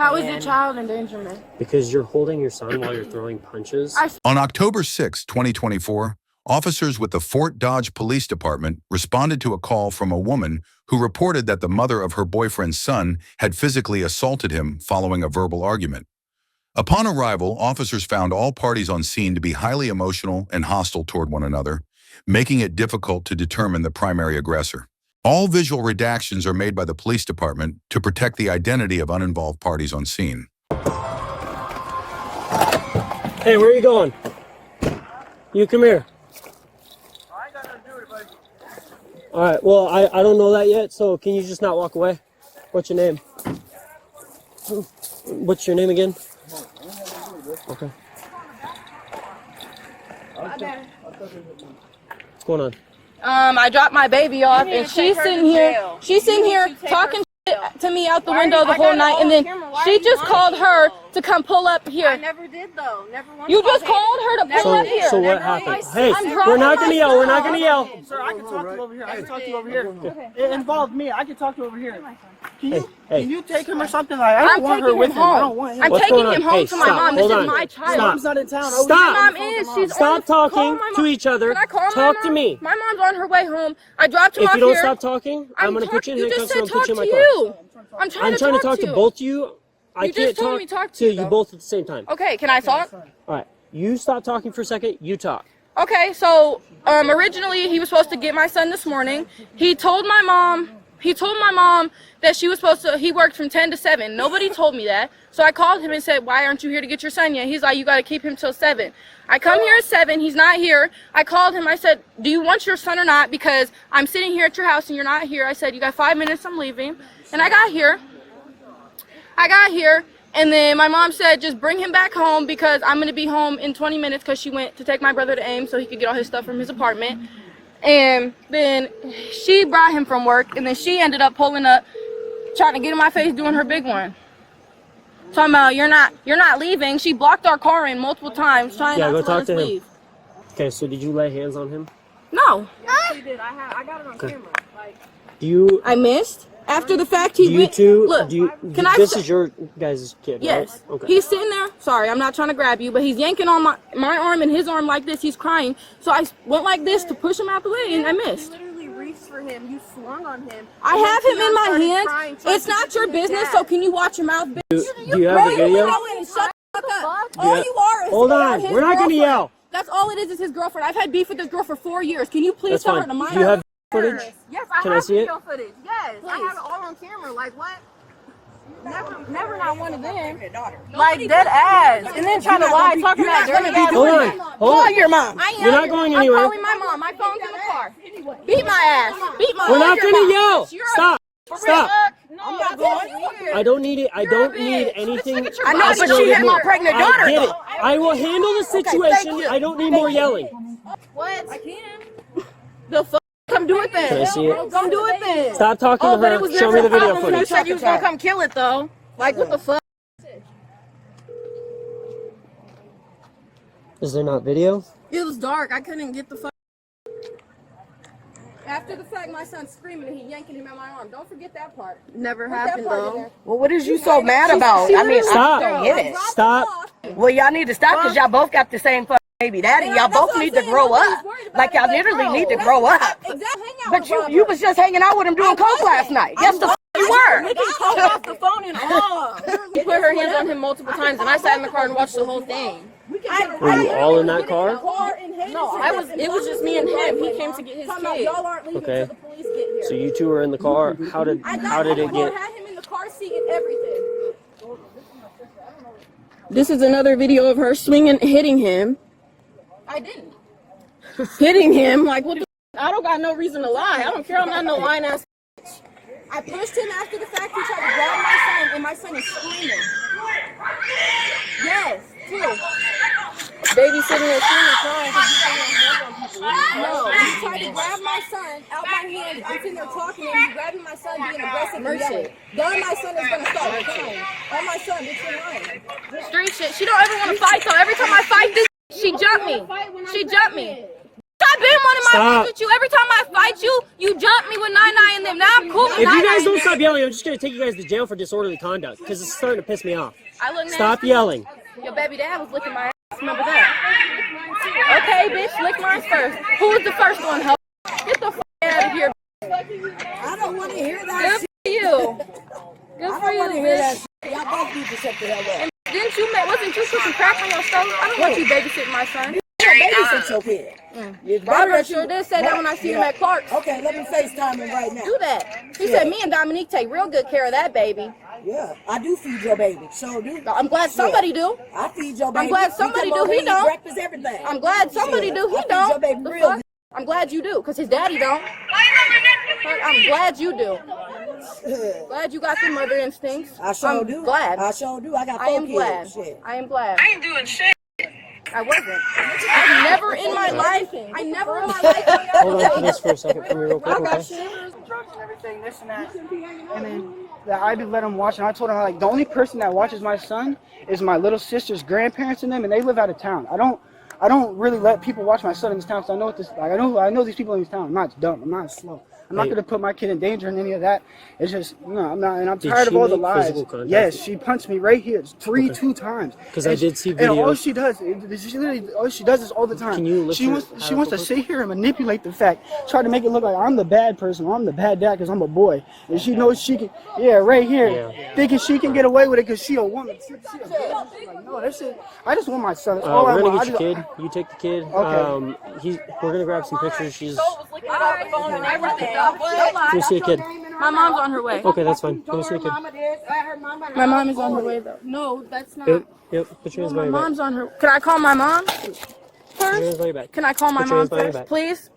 How is it child endangerment? Because you're holding your son while you're throwing punches. On October 6, 2024, officers with the Fort Dodge Police Department responded to a call from a woman who reported that the mother of her boyfriend's son had physically assaulted him following a verbal argument. Upon arrival, officers found all parties on scene to be highly emotional and hostile toward one another, making it difficult to determine the primary aggressor. All visual redactions are made by the police department to protect the identity of uninvolved parties on scene. Hey, where are you going? You come here. I ain't got nothing to do with it, buddy. All right, well, I don't know that yet, so can you just not walk away? What's your name? What's your name again? Okay. What's going on? I dropped my baby off, and she's sitting here talking shit to me out the window the whole night, and then she just called her to come pull up here. I never did though. Never once. You just called her to pull up here. So what happened? Hey, we're not gonna yell. We're not gonna yell. Sir, I can talk to you over here. I can talk to you over here. It involved me. I can talk to you over here. Can you take him or something? Like, I don't want her with him. I don't want him. I'm taking him home to my mom. This is my child. My mom's not in town. Stop. My mom is. She's Stop talking to each other. Talk to me. My mom's on her way home. I dropped him off If here. you don't stop talking, I'm gonna put you in handcuffs and I'll put you in my car. I'm trying to talk to both of you. I can't talk to you both at the same time. Okay, can I talk? All right, you stop talking for a second. You talk. Okay, so originally he was supposed to get my son this morning. He told my mom that she was supposed to, he worked from 10 to 7. Nobody told me that. So I called him and said, why aren't you here to get your son yet? He's like, you got to keep him till 7. I come here at 7. He's not here. I called him. I said, do you want your son or not? Because I'm sitting here at your house and you're not here. I said, you got 5 minutes. I'm leaving. And I got here. And then my mom said, just bring him back home because I'm going to be home in 20 minutes because she went to take my brother to Ames so he could get all his stuff from his apartment. And then she brought him from work, and then she ended up pulling up, trying to get in my face, doing her big one. Talking about, you're not leaving. She blocked our car in multiple times, trying not to let us leave. Okay, so did you lay hands on him? No. Yes, she did. I got it on camera. Like, I missed? After the fact, he went. Look, this is your guys' kid, yes. right? Okay. He's sitting there. Sorry, I'm not trying to grab you, but he's yanking on my arm and his arm like this. He's crying. So I went like this to push him out the way, and I missed. You literally reached for him. You swung on him. I have him in my hands. It's not your business, so can you watch your mouth, bitch? Do you have the video? Shut the fuck up. All you are is Hold on. We're not going to yell. That's all it is his girlfriend. I've had beef with this girl for 4 years. Can you please tell her to mind her? Do you have footage? footage? Yes, I Can have I see video footage. Yes, I have it all on camera. Like what? Never not one of them. Like dead ass, and then trying to lie, talking that dirty ass. Hold on. Call your mom. You're not going anywhere. I'm calling my mom. My phone's in the car. Beat my ass. Beat my ass. We're not going to yell. Stop. Stop. I'm not going anywhere. I don't need it. I don't need anything. I know, but she hit my pregnant daughter. I get it. I will handle the situation. I don't need more yelling. What? I can. The fuck? Come do it then. Can I see it? Come do it then. Stop talking to her. Show me the video You footage. said you was gonna come kill it though. Like what the fuck? Is there not video? It was dark. I couldn't get the fuck. After the fact, my son's screaming and he yanking him at my arm. Don't forget that part. Never happened though. Well, what is you so mad about? I mean, Stop. I don't get it. Stop. Well, y'all need to stop because y'all both got the same fucking baby daddy. Y'all both need to grow up. Like y'all literally need to grow up. But you was just hanging out with him doing coke last night. Yes, the you were. Off the phone and all. She put her hands on him multiple times, and I sat in the car and watched the whole thing. Were you all in that car? No, it was just me and him. He came to get his kid. Okay. So you two were in the car. How did it get? I had him in the car seat and everything. This is another video of her swinging, hitting him. I didn't. Hitting him like what? I don't got no reason to lie. I don't care. I'm not no lying ass. I pushed him after the fact. He tried to grab my son, and my son is screaming. Yes, too. Baby sitting there screaming, crying. No, he tried to grab my son out my hand. I'm sitting there talking, and he's grabbing my son, being aggressive and yelling. Then my son is gonna start crying. Oh, my son, bitch, you're lying. Street shit. She don't ever want to fight though. Every time I fight this, she jumped me. She jumped me. Stop been wanting my Stop. fights with you. Every time I fight you, you jump me with 9-9 and them. Now I'm cool with If you 9-9 guys don't and stop them. yelling, I'm just gonna take you guys to jail for disorderly conduct because it's starting to piss me off. I look Stop nasty. yelling. Your baby dad was licking my ass. Remember that? Okay, bitch, lick mine first. Who was the first one, ho? Get the f out of here. I don't want to hear that. Good for you. Good for you, bitch. Y'all both need to shut the hell up. Didn't you wasn't you putting crack on your stove? I don't want you babysitting my son. Babysit your kid. Barbara sure did say that when I see him at Clark's. Okay, let me FaceTime him right now. Do that. He said me and Dominique take real good care of that baby. Yeah, I do feed your baby. So do. I'm glad somebody do. I feed your baby. I'm glad somebody We come do. over He and eat don't. breakfast, everything. I'm glad somebody do. He I feed don't. your baby The real fuck? good. I'm glad you do, because his daddy don't. I'm glad you do. Glad you got the mother instincts. I sure I'm do. glad. I sure do. I got 4 I am kids. glad. Shit. I am glad. I ain't doing shit. I wasn't. I never in my life. I never in my life. Hold on to this for a second for me real quick, okay? drugs and everything, this and that. And then I did let him watch, and I told him, like, the only person that watches my son is my little sister's grandparents and them, and they live out of town. I don't really let people watch my son in this town, because I know what this, like, I know these people in this town. I'm not dumb. I'm not slow. I'm not gonna put my kid in danger and any of that. It's just I'm not, and I'm tired of all the lies. Yes, she punched me right here, two times. Because I did see videos. And all she does, all she does is all the time. Can you lift she your wants hat she up wants to real sit here and manipulate the fact, try to make it look like I'm the bad person, or I'm the bad dad because I'm a boy, and she knows she can. Yeah, right here, thinking she can get away with it because she a woman. She a girl. She's like, no, that shit. I just want my son. That's all I we're want. gonna get your kid. You take the kid. Okay. We're gonna grab some pictures. She's. Let me see a kid. My mom's on her way. Okay, that's fine. Let me see a kid. My mom is on her way though. No, that's not. Yep. Put your hands My behind your back. mom's on her. Can I call my mom Put your hands first? behind your back. Can I call my Put your mom hands behind your first, back. please?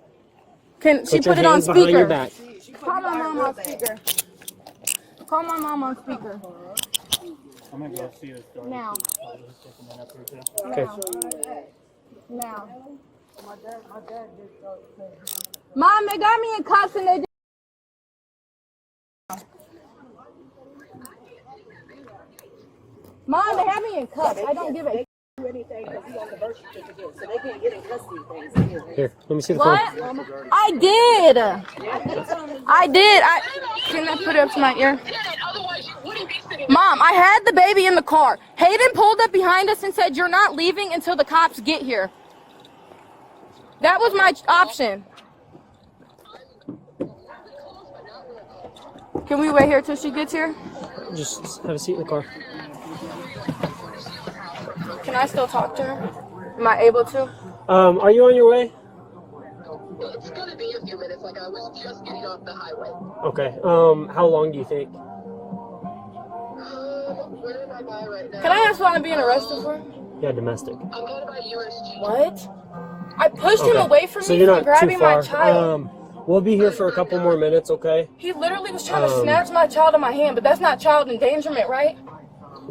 Can she Put your put it on hands behind your speaker? back. Call my mom on speaker. Call my mom on speaker. I'm gonna go see this dog. Now. Okay. Now. Mom, they got me in cuffs and they. Mom, they have me in cuffs. I don't give a. Here, let me see the What? phone. I did. Can I put it up to my ear? Mom, I had the baby in the car. Hayden pulled up behind us and said, "You're not leaving until the cops get here." That was my option. Can we wait here till she gets here? Just have a seat in the car. Can I still talk to her? Am I able to? Are you on your way? It's gonna be a few minutes. Like I was just getting off the highway. Okay. How long do you think? Where am I by right now? Can I ask what I'm being arrested for? Yeah, domestic. I'm going by USG. What? I pushed him away from So me you're from not grabbing too far. my child. We'll be here for a couple more minutes, okay? He literally was trying to snatch my child in my hand, but that's not child endangerment, right?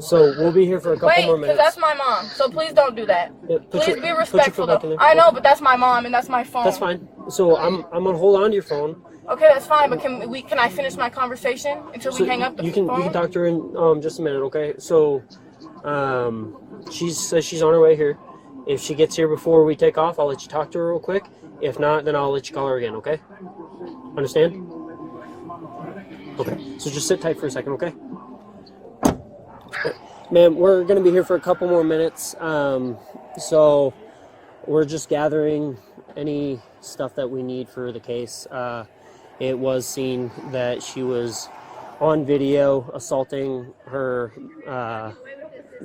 So we'll be here for a couple more Wait, minutes. because that's my mom. So please don't do that. Yeah, Please be put your respectful. foot back in Though. there. I know, but that's my mom and that's my phone. That's fine. So I'm gonna hold on to your phone. Okay, that's fine. But can I finish my conversation until we hang up the phone? You can talk to her in just a minute, okay? So she says she's on her way here. If she gets here before we take off, I'll let you talk to her real quick. If not, then I'll let you call her again, okay? Understand? Okay. So just sit tight for a second, okay? Ma'am, we're going to be here for a couple more minutes. So we're just gathering any stuff that we need for the case. It was seen that she was on video assaulting her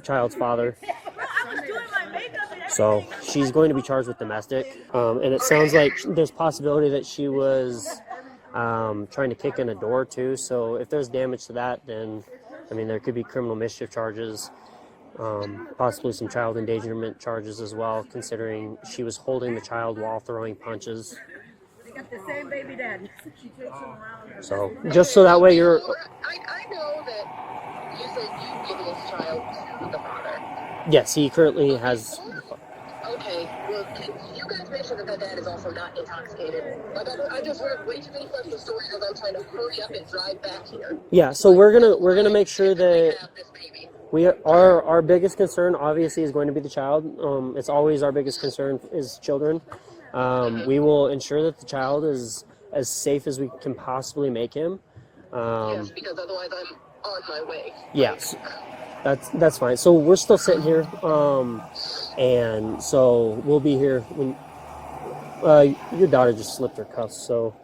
child's father. So she's going to be charged with domestic. And it sounds like there's possibility that she was trying to kick in a door too. So if there's damage to that, then I mean, there could be criminal mischief charges, possibly some child endangerment charges as well, considering she was holding the child while throwing punches. They got the same baby daddy. So, just so that way you're... I know that you said you give this child to the father. Yes, he currently has... Okay, well, can you guys make sure that that dad is also not intoxicated? Like, I just heard way too many personal stories as I'm trying to hurry up and drive back here. Yeah, so we're gonna make sure that our biggest concern obviously is going to be the child. It's always our biggest concern is children. We will ensure that the child is as safe as we can possibly make him. Yes, because otherwise I'm on my way. Yes, that's fine. So we're still sitting here, and so we'll be here when your daughter just slipped her cuffs. So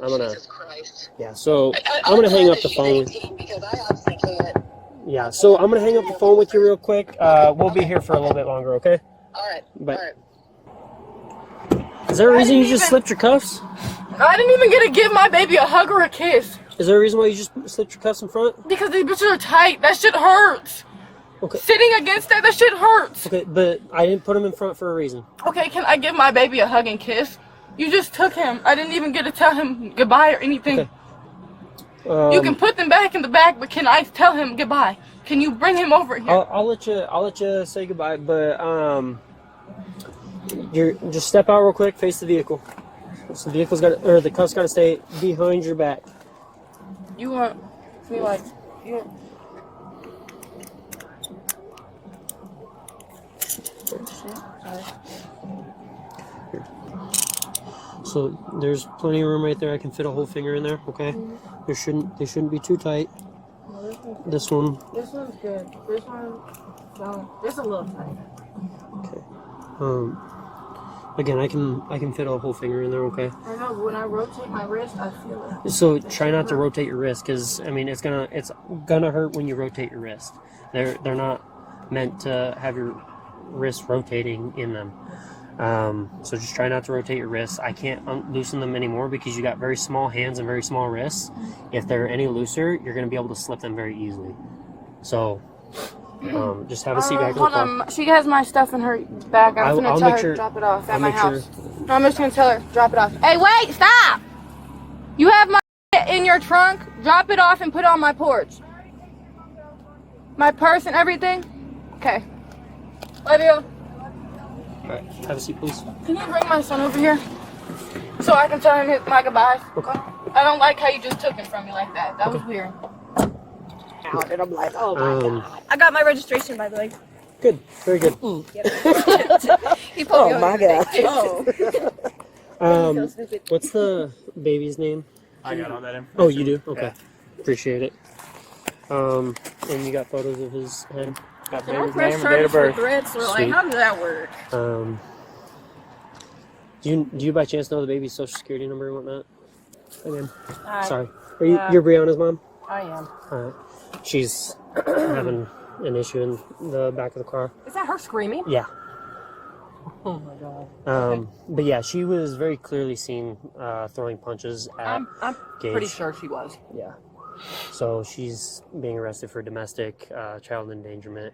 I'm gonna. Jesus Christ. Yeah. So I'm gonna hang up the phone. Because I obviously can't. Yeah. So I'm gonna hang up the phone with you real quick. We'll be here for a little bit longer. Okay. All right. But All right. is there a reason you just slipped your cuffs? I didn't even get to give my baby a hug or a kiss. Is there a reason why you just slipped your cuffs in front? Because these bitches are tight. That shit hurts. Okay. Sitting against that shit hurts. Okay, but I didn't put them in front for a reason. Okay, can I give my baby a hug and kiss? You just took him. I didn't even get to tell him goodbye or anything. Okay. You can put them back in the back, but can I tell him goodbye? Can you bring him over here? I'll let you say goodbye, but you just step out real quick, face the vehicle. So the the cuffs got to stay behind your back. You want me like you? So there's plenty of room right there. I can fit a whole finger in there. Okay. They shouldn't be too tight. This one. This one's good. This one, no. It's a little tight. Okay. Again, I can fit a whole finger in there. Okay. I know, but when I rotate my wrist, I feel it. So try not to rotate your wrist, because I mean it's gonna hurt when you rotate your wrist. They're not meant to have your wrist rotating in them. So just try not to rotate your wrists. I can't loosen them anymore because you got very small hands and very small wrists. If they're any looser, you're gonna be able to slip them very easily. So just have a seat back in the car. Hold on, she has my stuff in her bag. I'm gonna tell her to drop it off at my house. No, I'm just gonna tell her drop it off. Hey, wait, stop! You have my in your trunk. Drop it off and put it on my porch. My purse and everything. Okay. Love you. Alright, have a seat, please. Can you bring my son over here so I can tell him my goodbyes? Okay. I don't like how you just took it from me like that. That was weird. And I'm like, oh my God. I got my registration, by the way. Good, very good. He pulled me Oh over my today, God. too. What's the baby's name? I got all that information. Oh, you do? Okay. Yeah. Appreciate it. And you got photos of his head? Got Can I baby's press name and date of charges for birth. threats? Or like, Sweet. how does that work? Do you by chance know the baby's social security number and whatnot? Again. Hi. Sorry. Are you're Brianna's mom? I am. Alright. She's having an issue in the back of the car. Is that her screaming? Yeah. Oh my God. But yeah, she was very clearly seen throwing punches at I'm Gage. pretty sure she was. Yeah. So she's being arrested for domestic child endangerment.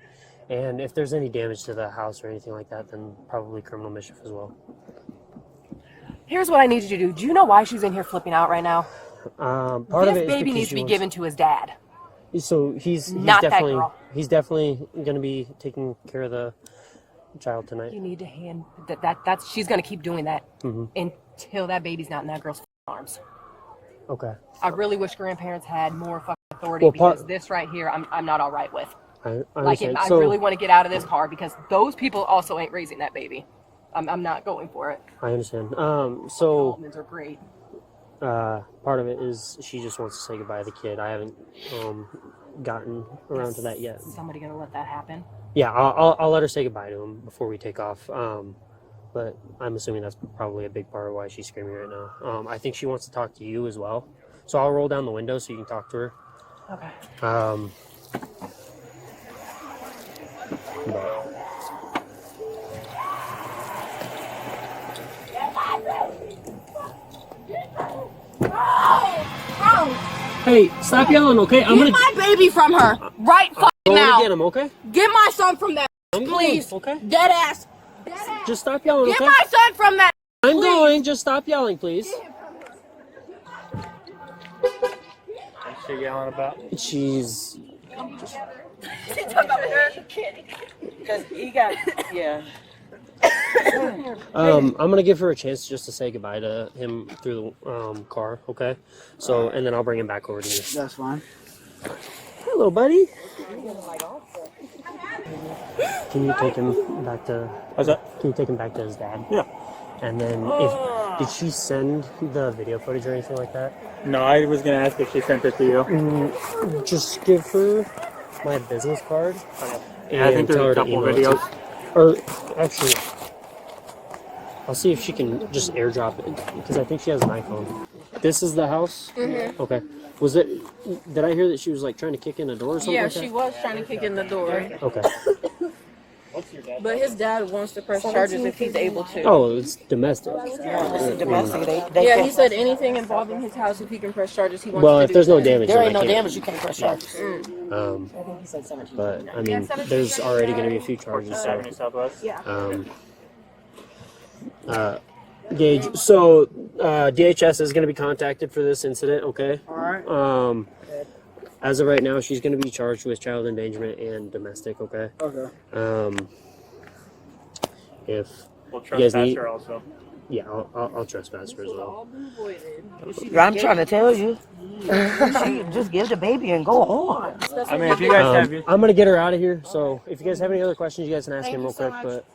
And if there's any damage to the house or anything like that, then probably criminal mischief as well. Here's what I need you to do. Do you know why she's in here flipping out right now? Part This of it is baby because needs to be given to his dad. So he's Not that definitely girl. he's definitely going to be taking care of the child tonight. You need to hand that's she's gonna keep doing that Mm-hmm. until that baby's not in that girl's arms. Okay. I really wish grandparents had more fucking authority, Well, because this right here I'm not all right with. I Like, understand. I So, really want to get out of this car because those people also ain't raising that baby. I'm not going for it. I understand. So Altmans are great. part of it is she just wants to say goodbye to the kid. I haven't gotten around to that yet. Is somebody gonna let that happen? Yeah, I'll let her say goodbye to him before we take off. But I'm assuming that's probably a big part of why she's screaming right now. I think she wants to talk to you as well. So I'll roll down the window so you can talk to her. Okay. Hey, stop yelling, okay? I'm Get my baby from her right fucking going now. to get him, okay? Get my son from that, I'm please. going, okay? Dead ass. Just stop yelling, Get okay? my son from that. I'm please. going. Just stop yelling, please. What's she yelling about? She's Because he got, yeah. I'm gonna give her a chance just to say goodbye to him through the car, okay? So, and then I'll bring him back over to you. That's fine. Hello, buddy. Can you take him back to? What's that? Can you take him back to his dad? Yeah. And then, did she send the video footage or anything like that? No, I was gonna ask if she sent it to you. Just give her my business card. Yeah, I think there's a couple videos. Or actually, I'll see if she can just airdrop it because I think she has an iPhone. This is the house. Okay. Was it? Did I hear that she was like trying to kick in a door or something? Yeah, like she that? was trying to kick in the door. Okay. But his dad wants to press charges if he's able to. Oh, it's domestic. Domestic. Yeah, he said anything involving his house, if he can press charges, he wants Well, to if do there's no that. damage, There then ain't I no can't. damage. You can't press charges. But I mean, there's already going to be a few charges. So, Avenue Southwest. Gage. So DHS is going to be contacted for this incident. Okay. All right. As of right now, she's going to be charged with child endangerment and domestic. Okay. Okay. If We'll you guys trespass need, her also. yeah, I'll trespass her as well. I'm trying to tell you. She just give the baby and go on. I mean, if you guys have your... I'm gonna get her out of here. So if you guys have any other questions, you guys can ask him real quick. But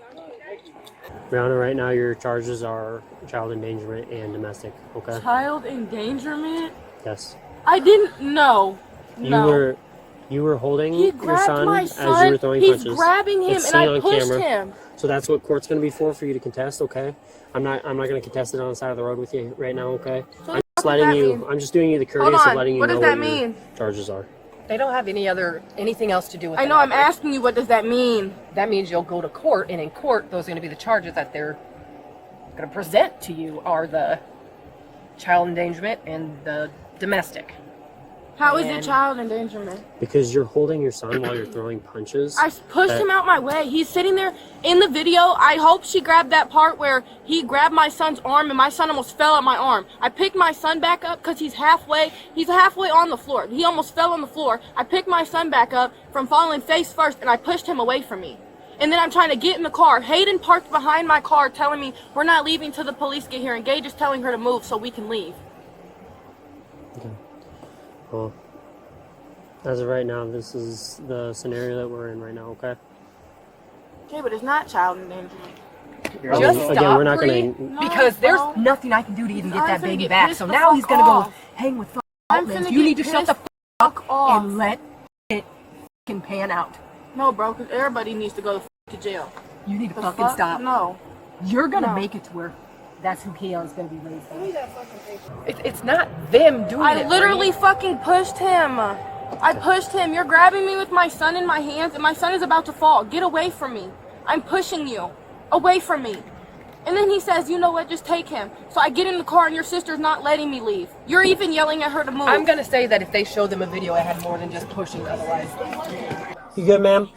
Brianna, right now your charges are child endangerment and domestic. Okay. Child endangerment? Yes. I didn't know. You were holding He your grabbed son my as son. you were throwing He's punches. grabbing him, It's and seen I on pushed camera. him. So that's what court's going to be for you to contest, okay? I'm not going to contest it on the side of the road with you right now, okay? I'm just letting you. I'm just doing you the courteous of letting you know what your charges are. They don't have anything else to do with it. I know, I'm asking you, what does that mean? That means you'll go to court, and in court, those are going to be the charges that they're going to present to you are the child endangerment and the domestic. How is it child endangerment? Because you're holding your son while you're throwing punches. I pushed him out my way. He's sitting there in the video. I hope she grabbed that part where he grabbed my son's arm and my son almost fell on my arm. I picked my son back up because he's halfway on the floor. He almost fell on the floor. I picked my son back up from falling face first and I pushed him away from me. And then I'm trying to get in the car. Hayden parked behind my car telling me we're not leaving till the police get here, and Gage is telling her to move so we can leave. Okay. Well, as of right now, this is the scenario that we're in right now, okay? Okay, but it's not child endangerment. Just stop, again, we're not Bree, going to... because there's nothing I can do to even get that baby back. So now he's going to go hang with fucking You need to shut the fuck up and let it fucking pan out. No, bro, because everybody needs to go to jail. You need to fucking stop. No. You're going to make it to where that's who Keon's going to be raised by. It's not them doing it. I literally fucking pushed him. I pushed him. You're grabbing me with my son in my hands, and my son is about to fall. Get away from me. I'm pushing you. Away from me. And then he says, you know what, just take him. So I get in the car, and your sister's not letting me leave. You're even yelling at her to move. I'm going to say that if they showed them a video, it had more than just pushing otherwise. You good, ma'am?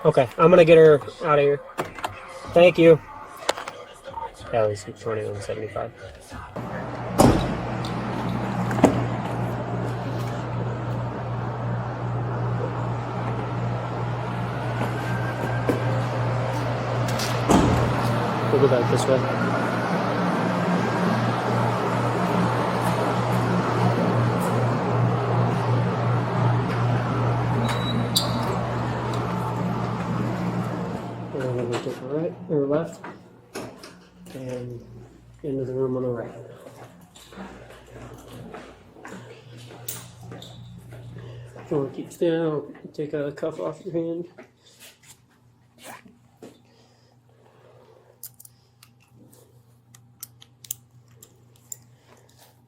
Okay, I'm going to get her out of here. Thank you. Yeah, at least 2175. We'll go back this way. And then we'll take the right or left and into the room on the right. If you want to keep still, I'll take a cuff off your hand.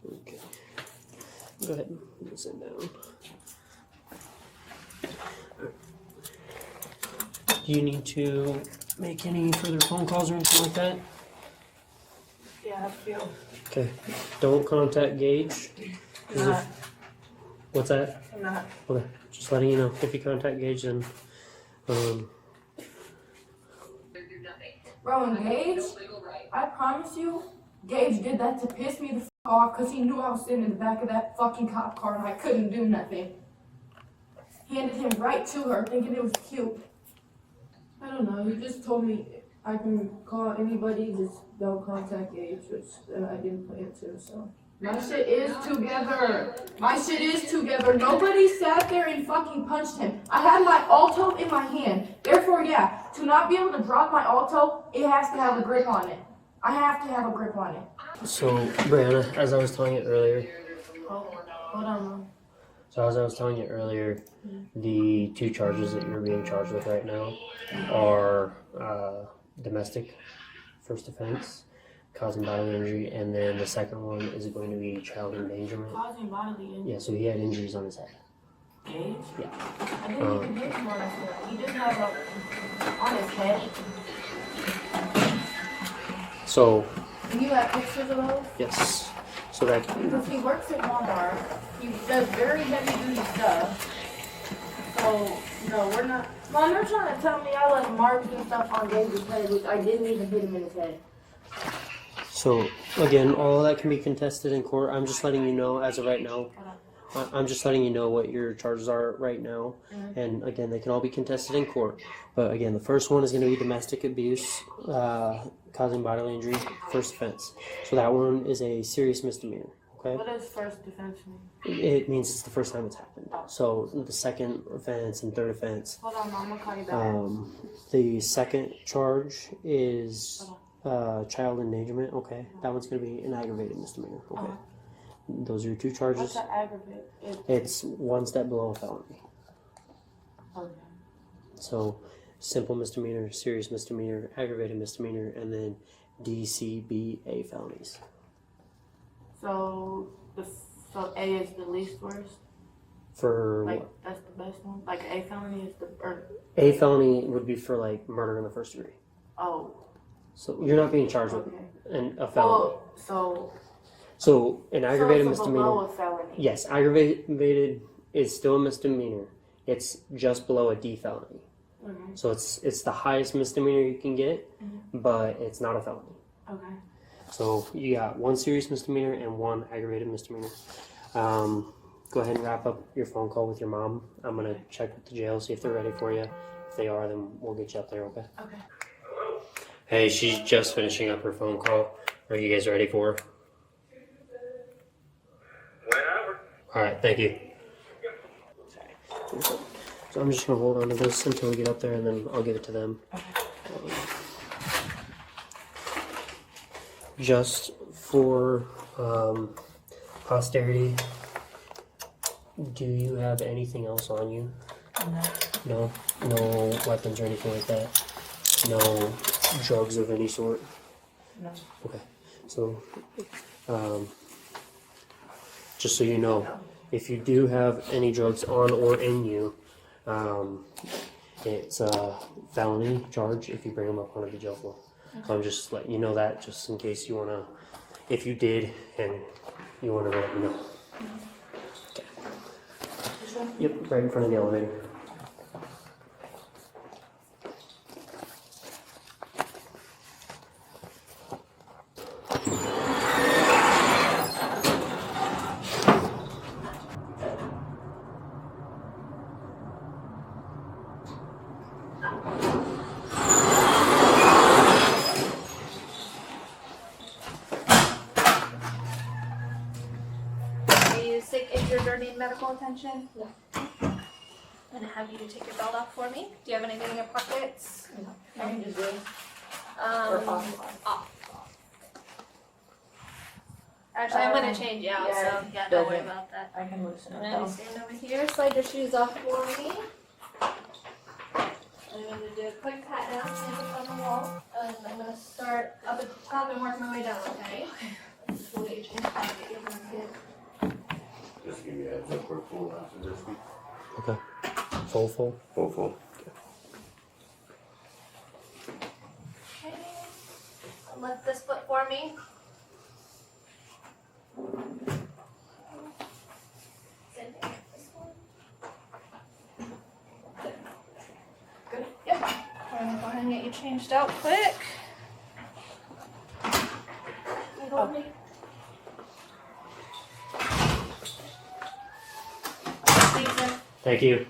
Okay. Go ahead and sit down. Do you need to make any further phone calls or anything like that? Yeah, I feel. Okay. Don't contact Gage. What's that? I'm not. Okay. Just letting you know. If you contact Gage, then Bro, and Gage, I promise you, Gage did that to piss me the f off because he knew I was sitting in the back of that fucking cop car and I couldn't do nothing. Handed him right to her thinking it was cute. I don't know, he just told me I can call anybody, just don't contact Gage, which I didn't plan to, so. My shit is together. My shit is together. Nobody sat there and fucking punched him. I had my alto in my hand. Therefore, yeah, to not be able to drop my alto, it has to have a grip on it. I have to have a grip on it. So, Brianna, as I was telling you earlier, Hold on, Mom. So as I was telling you earlier, the 2 charges that you're being charged with right now are domestic first offense, causing bodily injury, and then the second one is going to be child endangerment. Causing bodily injury. Yeah, so he had injuries on his head. Cage? Yeah. I didn't even hit him on his head. He just had on his head. So, And you have pictures of those? yes. So that Because he works at Walmart. He does very heavy duty stuff. So, no, we're not. Mom, they're trying to tell me I left marks and stuff on David's head, which I didn't even hit him in his head. So again, all of that can be contested in court. I'm just letting you know as of right now. I'm just letting you know what your charges are right now. And again, they can all be contested in court. But again, the first one is going to be domestic abuse, causing bodily injury, first offense. So that one is a serious misdemeanor. Okay. What does first defense mean? It means it's the first time it's happened. So the second offense and third offense. Hold on, Mom, I'm gonna call you back. The second charge is child endangerment. Okay, that one's going to be an aggravated misdemeanor. Okay. Those are your 2 charges. What's that aggravate? It's 1 step below a felony. Okay. So, simple misdemeanor, serious misdemeanor, aggravated misdemeanor, and then DCBA felonies. So A is the least worst. For Like what? that's the best one. Like A felony is the A felony would be for like murder in the first degree. oh. So you're not being charged with a felony. So an aggravated misdemeanor. Below a felony. Yes, aggravated is still a misdemeanor. It's just below a D felony. Mm-hmm. So it's the highest misdemeanor you can get, but it's not a felony. Okay. So you got 1 serious misdemeanor and 1 aggravated misdemeanor. Go ahead and wrap up your phone call with your mom. I'm gonna check with the jail, see if they're ready for you. If they are, then we'll get you up there. Okay. Okay. Hey, she's just finishing up her phone call. Are you guys ready for her? Whenever. All right, thank you. So I'm just gonna hold on to this until we get up there, and then I'll give it to them. Just for posterity, do you have anything else on you? No. No weapons or anything like that. No drugs of any sort. No. Okay. So, just so you know, if you do have any drugs on or in you, it's a felony charge if you bring them up onto the jail floor. So I'm just letting you know that, just in case you wanna, if you did and you wanna let me know. Okay. Yep, right in front of the elevator. Medical attention? No. I'm gonna have you take your belt off for me. Do you have anything in your pockets? No. I can just do it. Off. Actually, I'm gonna change you out, so yeah, don't worry about that. I can loosen I'm it gonna down. stand over here, slide your shoes off for me. I'm gonna do a quick pat down, stand up on the wall, and I'm gonna start up at the top and work my way down, okay? We'll get you changed out, get your blanket. Just give me a heads up, we're full after this week. Okay. Full. Full. Okay. Lift this foot for me. Same thing with this one. Good. Yep. We're gonna go ahead and get you changed out quick. You hold me. Thank you.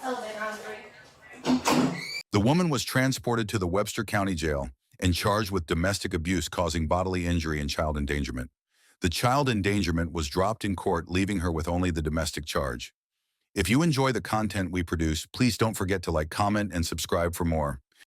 Elevator on 3. The woman was transported to the Webster County Jail and charged with domestic abuse causing bodily injury and child endangerment. The child endangerment was dropped in court, leaving her with only the domestic charge. If you enjoy the content we produce, please don't forget to like, comment, and subscribe for more.